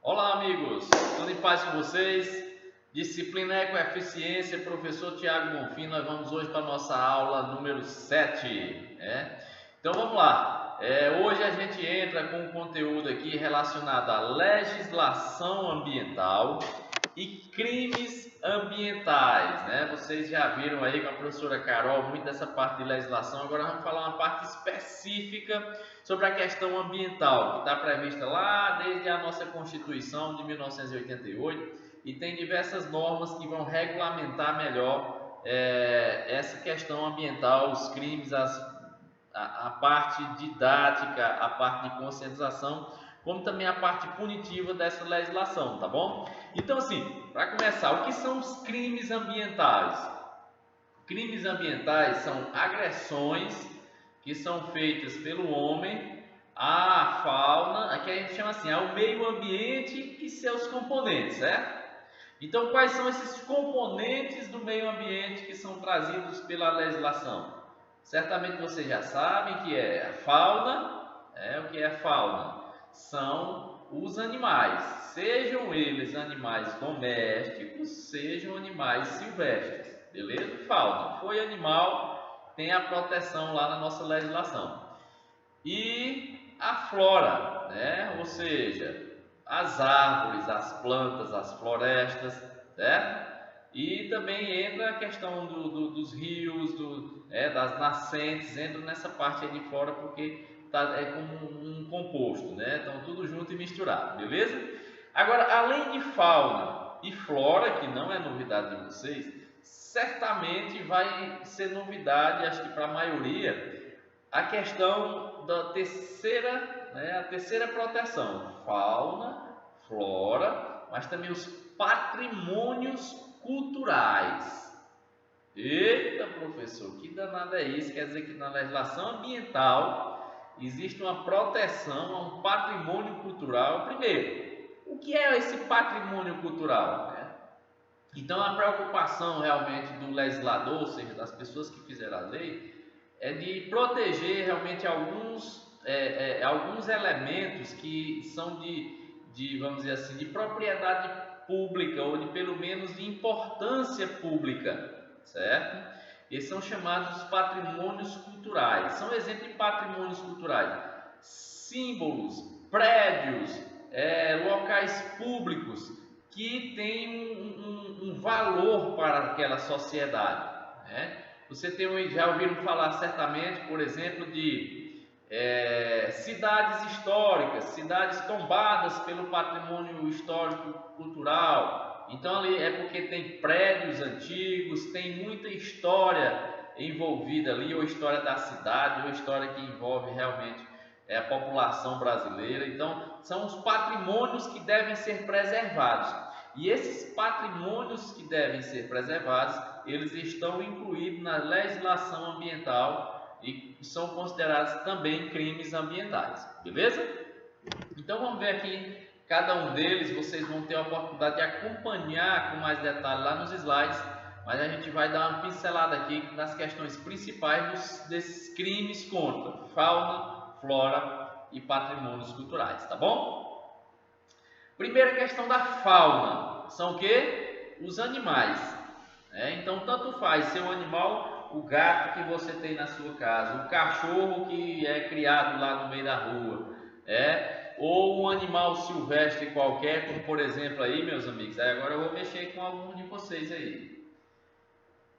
Olá, amigos, tudo em paz com vocês? Disciplina Ecoeficiência, professor Tiago Bonfim. Nós vamos hoje para a nossa aula número 7. Então vamos lá. Hoje a gente entra com um conteúdo aqui relacionado à legislação ambiental e crimes ambientais, né? Vocês já viram aí com a professora Carol muito dessa parte de legislação. Agora vamos falar uma parte específica sobre a questão ambiental, que está prevista lá desde a nossa Constituição de 1988 e tem diversas normas que vão regulamentar melhor essa questão ambiental, os crimes, a parte didática, a parte de conscientização, como também a parte punitiva dessa legislação, tá bom? Então, assim, para começar, o que são os crimes ambientais? Crimes ambientais são agressões que são feitas pelo homem à fauna, aqui a gente chama assim, ao meio ambiente e seus componentes, certo? Então, quais são esses componentes do meio ambiente que são trazidos pela legislação? Certamente vocês já sabem que é a fauna. O que é a fauna? São os animais, sejam eles animais domésticos, sejam animais silvestres, beleza? Fauna, foi animal, tem a proteção lá na nossa legislação. E a flora, né? Ou seja, as árvores, as plantas, as florestas, certo? E também entra a questão dos rios, das nascentes, entra nessa parte aí de flora porque é como um composto, né? Então tudo junto e misturado, beleza? Agora, além de fauna e flora, que não é novidade de vocês, certamente vai ser novidade, acho que para a maioria, a questão da terceira, né, a terceira proteção, fauna, flora, mas também os patrimônios culturais. Eita, professor, que danado é isso? Quer dizer que na legislação ambiental existe uma proteção a um patrimônio cultural. Primeiro, o que é esse patrimônio cultural? Então, a preocupação realmente do legislador, ou seja, das pessoas que fizeram a lei, é de proteger realmente alguns elementos que são vamos dizer assim, de propriedade pública ou de pelo menos de importância pública, certo? Esses são chamados patrimônios culturais. São exemplos de patrimônios culturais: símbolos, prédios, locais públicos que têm um valor para aquela sociedade, né? Você já ouviram falar certamente, por exemplo, de cidades históricas, cidades tombadas pelo patrimônio histórico cultural. Então ali é porque tem prédios antigos, tem muita história envolvida ali, ou história da cidade, ou história que envolve realmente a população brasileira. Então são os patrimônios que devem ser preservados. E esses patrimônios que devem ser preservados, eles estão incluídos na legislação ambiental e são considerados também crimes ambientais, beleza? Então vamos ver aqui cada um deles, vocês vão ter a oportunidade de acompanhar com mais detalhe lá nos slides, mas a gente vai dar uma pincelada aqui nas questões principais desses crimes contra fauna, flora e patrimônios culturais, tá bom? Primeira questão da fauna, são o que? Os animais. Então, tanto faz ser um animal, o gato que você tem na sua casa, o cachorro que é criado lá no meio da rua, ou um animal silvestre qualquer, como por exemplo aí, meus amigos. Agora eu vou mexer com algum de vocês aí.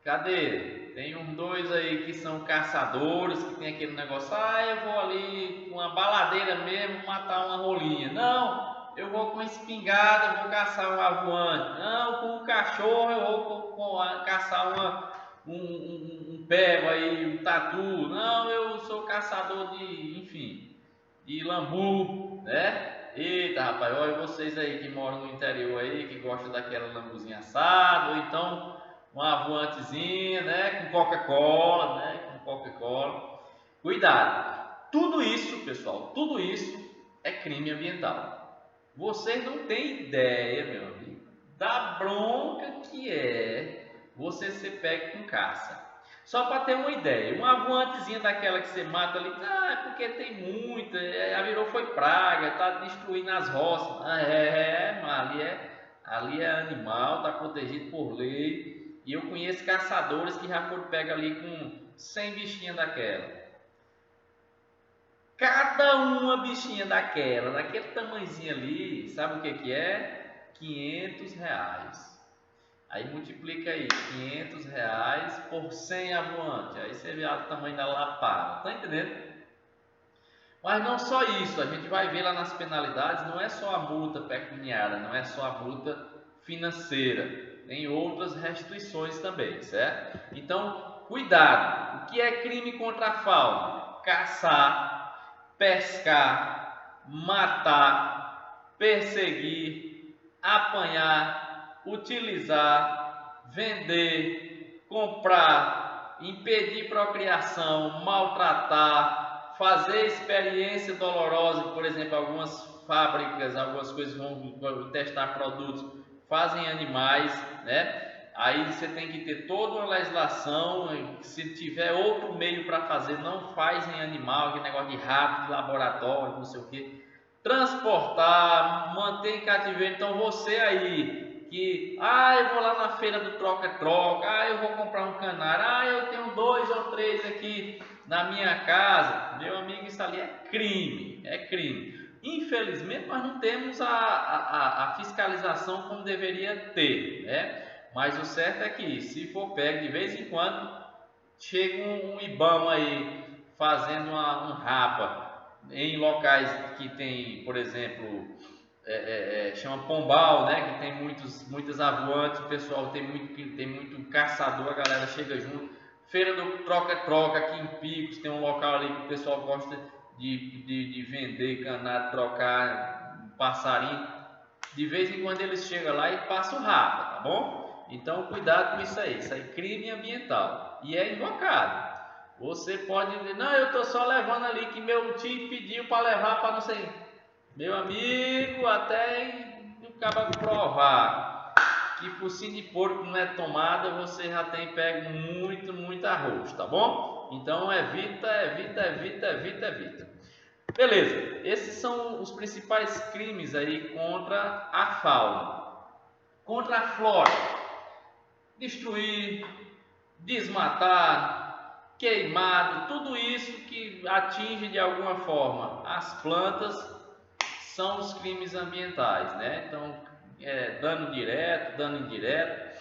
Cadê? Tem uns dois aí que são caçadores, que tem aquele negócio, eu vou ali com uma baladeira mesmo matar uma rolinha. Não, eu vou com espingarda, vou caçar um avoante. Não, com um cachorro eu vou caçar um pego aí, um tatu. Não, eu sou caçador de lambu, né? Eita, rapaz, olha vocês aí que moram no interior aí, que gostam daquela lambuzinha assada, ou então uma avoantezinha, né? Com Coca-Cola, né? Com Coca-Cola. Cuidado! Tudo isso, pessoal, tudo isso é crime ambiental. Vocês não têm ideia, meu amigo, da bronca que é você ser pego com caça. Só para ter uma ideia, uma avoantezinha daquela que você mata ali, é porque tem muita, a virou foi praga, tá destruindo as roças. Mas ali é animal, tá protegido por lei. E eu conheço caçadores que já foram pega ali com 100 bichinhas daquela. Cada uma bichinha daquela, daquele tamanhozinho ali, sabe o que é? R$ 500. Aí multiplica aí, R$ 500 por 100 avoantes. Aí você vê o tamanho da lapada, tá entendendo? Mas não só isso, a gente vai ver lá nas penalidades, não é só a multa pecuniária, não é só a multa financeira, tem outras restrições também, certo? Então, cuidado, o que é crime contra a fauna? Caçar, pescar, matar, perseguir, apanhar, utilizar, vender, comprar, impedir procriação, maltratar, fazer experiência dolorosa. Por exemplo, algumas fábricas, algumas coisas vão testar produtos, fazem animais, né? Aí você tem que ter toda uma legislação. Se tiver outro meio para fazer, não faz em animal, aquele negócio de rato, de laboratório, não sei o que. Transportar, manter em cativeiro. Então você aí que, eu vou lá na feira do troca-troca, eu vou comprar um canário, eu tenho 2 ou 3 aqui na minha casa, meu amigo, isso ali é crime, é crime. Infelizmente nós não temos a fiscalização como deveria ter, né? Mas o certo é que se for pego de vez em quando, chega um IBAMA aí fazendo um rapa em locais que tem, por exemplo, chama pombal, né? Que tem muitas avoantes, o pessoal tem muito caçador, a galera chega junto. Feira do troca-troca aqui em Picos, tem um local ali que o pessoal gosta de vender canário, trocar passarinho. De vez em quando eles chegam lá e passam rapa, tá bom? Então cuidado com isso aí é crime ambiental e é invocado. Você pode dizer, não, eu estou só levando ali que meu tio pediu para levar para não sei. Meu amigo, até acaba de provar que focinho de porco não é tomada, você já tem pego muito arroz, tá bom? Então evita. Beleza, esses são os principais crimes aí contra a fauna. Contra a flora: destruir, desmatar, queimado, tudo isso que atinge de alguma forma as plantas são os crimes ambientais, né? Então, dano direto, dano indireto.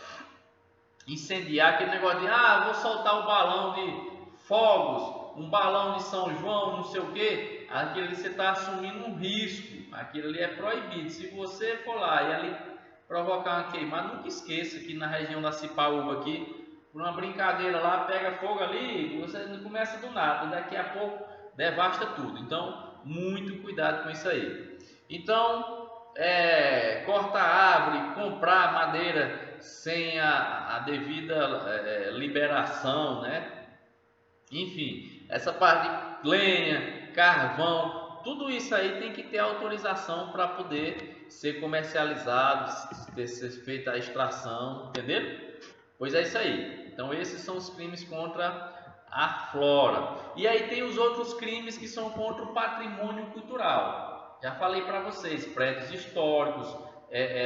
Incendiar, aquele negócio de, vou soltar o balão de fogos, um balão de São João, não sei o que, aquilo ali você está assumindo um risco, aquilo ali é proibido. Se você for lá e ali provocar uma queimada, nunca esqueça que na região da Cipaúba aqui, por uma brincadeira lá, pega fogo ali, você não começa do nada, daqui a pouco devasta tudo. Então, muito cuidado com isso aí. Então, corta a árvore, comprar madeira sem a devida liberação, né? Enfim, essa parte de lenha, carvão, tudo isso aí tem que ter autorização para poder ser comercializado, ser feita a extração, entendeu? Pois é isso aí. Então esses são os crimes contra a flora. E aí tem os outros crimes que são contra o patrimônio cultural. Já falei para vocês, prédios históricos,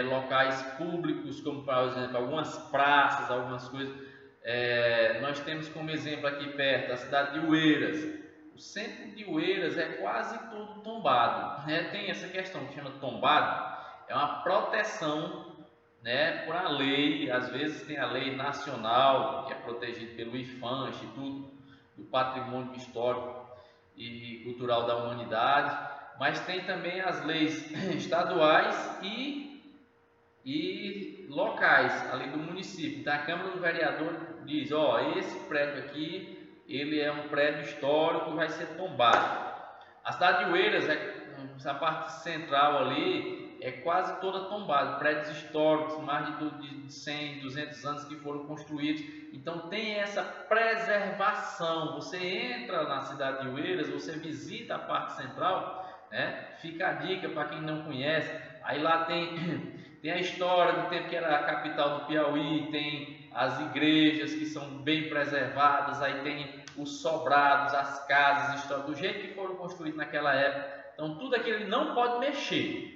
locais públicos, como por exemplo algumas praças, algumas coisas. Nós temos como exemplo aqui perto a cidade de Oeiras. O centro de Oeiras é quase todo tombado, né? Tem essa questão que chama tombado, é uma proteção, né, por a lei. Às vezes tem a lei nacional que é protegida pelo IFAM, Instituto do Patrimônio Histórico e Cultural da Humanidade, mas tem também as leis estaduais e locais ali do município. Então a Câmara do Vereador diz, esse prédio aqui, ele é um prédio histórico, vai ser tombado. A cidade de Oeiras, essa parte central ali, é quase toda tombada, prédios históricos, mais de 100, 200 anos que foram construídos. Então tem essa preservação. Você entra na cidade de Oeiras, você visita a parte central, né? Fica a dica para quem não conhece. Aí lá tem a história do tempo que era a capital do Piauí, tem as igrejas que são bem preservadas, aí tem os sobrados, as casas, do jeito que foram construídos naquela época. Então tudo aquilo ele não pode mexer.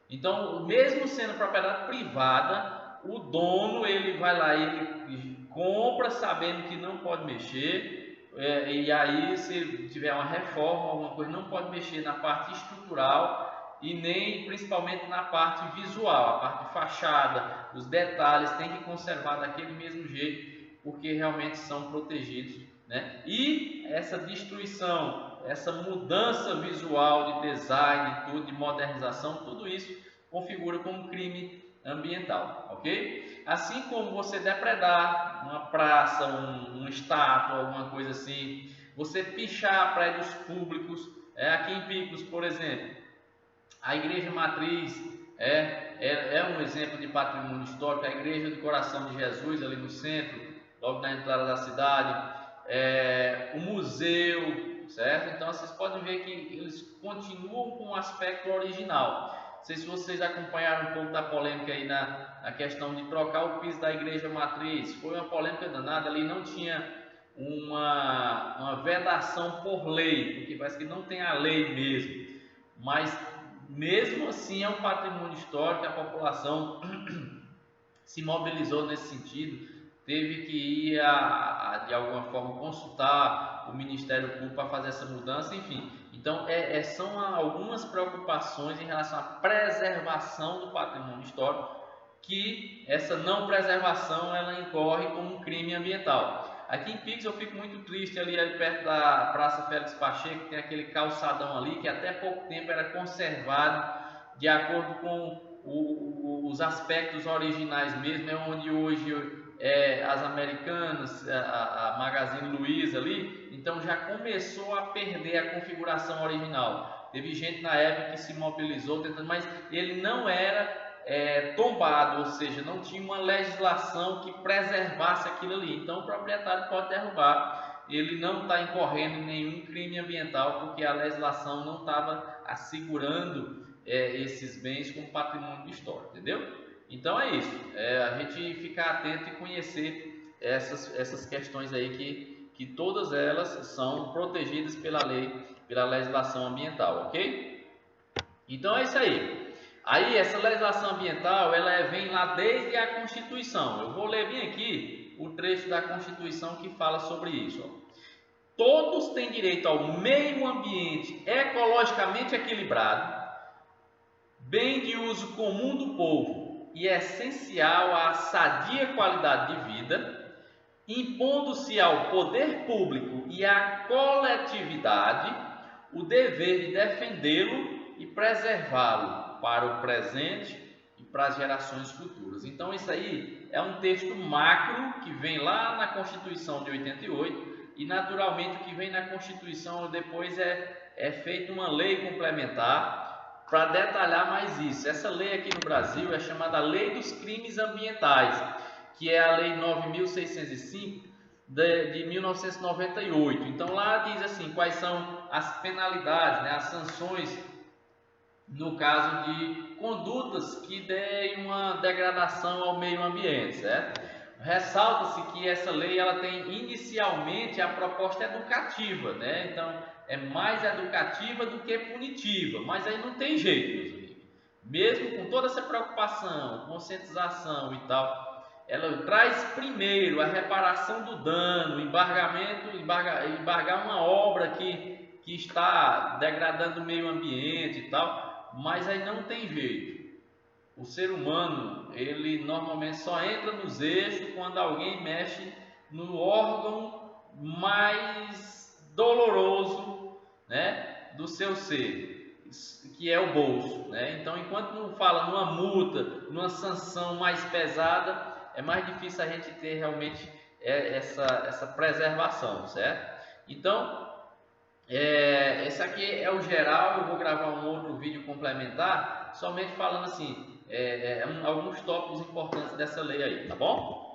Então, mesmo sendo propriedade privada, o dono ele vai lá, ele compra sabendo que não pode mexer, e aí se tiver uma reforma, alguma coisa, não pode mexer na parte estrutural e nem principalmente na parte visual, a parte de fachada, os detalhes tem que conservar daquele mesmo jeito, porque realmente são protegidos, né? E essa destruição, essa mudança visual de design, tudo, de modernização, tudo isso configura como crime ambiental, ok? Assim como você depredar uma praça, uma estátua, alguma coisa assim, você pichar prédios públicos, aqui em Picos, por exemplo, a igreja matriz é um exemplo de patrimônio histórico, a igreja do Coração de Jesus ali no centro, logo na entrada da cidade, o museu, certo? Então vocês podem ver que eles continuam com o aspecto original. Não sei se vocês acompanharam um pouco da polêmica aí na questão de trocar o piso da igreja matriz. Foi uma polêmica danada, ali não tinha uma vedação por lei, porque parece que não tem a lei mesmo, mas mesmo assim é um patrimônio histórico, a população se mobilizou nesse sentido, teve que ir de alguma forma consultar o Ministério Público para fazer essa mudança, enfim. Então são algumas preocupações em relação à preservação do patrimônio histórico, que essa não preservação ela incorre como um crime ambiental. Aqui em Picos eu fico muito triste ali perto da Praça Félix Pacheco, tem aquele calçadão ali que até pouco tempo era conservado de acordo com os aspectos originais mesmo, é onde hoje as Americanas, a Magazine Luiza ali, então já começou a perder a configuração original. Teve gente na época que se mobilizou tentando, mas ele não era tombado, ou seja, não tinha uma legislação que preservasse aquilo ali. Então o proprietário pode derrubar, ele não está incorrendo em nenhum crime ambiental, porque a legislação não estava assegurando esses bens como patrimônio histórico, entendeu? Então é isso, a gente ficar atento e conhecer essas questões aí que todas elas são protegidas pela lei, pela legislação ambiental, ok? Então é isso aí. Aí essa legislação ambiental ela vem lá desde a Constituição. Eu vou ler bem aqui o trecho da Constituição que fala sobre isso. Ó. Todos têm direito ao meio ambiente ecologicamente equilibrado, bem de uso comum do povo e essencial à sadia qualidade de vida, impondo-se ao poder público e à coletividade o dever de defendê-lo e preservá-lo para o presente e para as gerações futuras. Então isso aí é um texto macro que vem lá na Constituição de 88 e naturalmente o que vem na Constituição depois é feita uma lei complementar para detalhar mais isso. Essa lei aqui no Brasil é chamada Lei dos Crimes Ambientais, que é a Lei 9.605 de 1998. Então lá diz assim, quais são as penalidades, né, as sanções no caso de condutas que deem uma degradação ao meio ambiente, certo? Ressalta-se que essa lei ela tem inicialmente a proposta educativa, né? Então é mais educativa do que punitiva, mas aí não tem jeito, meus amigos. Mesmo com toda essa preocupação, conscientização e tal, ela traz primeiro a reparação do dano, embargar uma obra que está degradando o meio ambiente e tal. Mas aí não tem jeito. O ser humano, ele normalmente só entra nos eixos quando alguém mexe no órgão mais doloroso, né, do seu ser, que é o bolso, né? Então, enquanto não fala numa multa, numa sanção mais pesada, é mais difícil a gente ter realmente essa preservação, certo? Então, esse aqui é o geral. Eu vou gravar um outro vídeo complementar, somente falando assim, alguns tópicos importantes dessa lei aí, tá bom?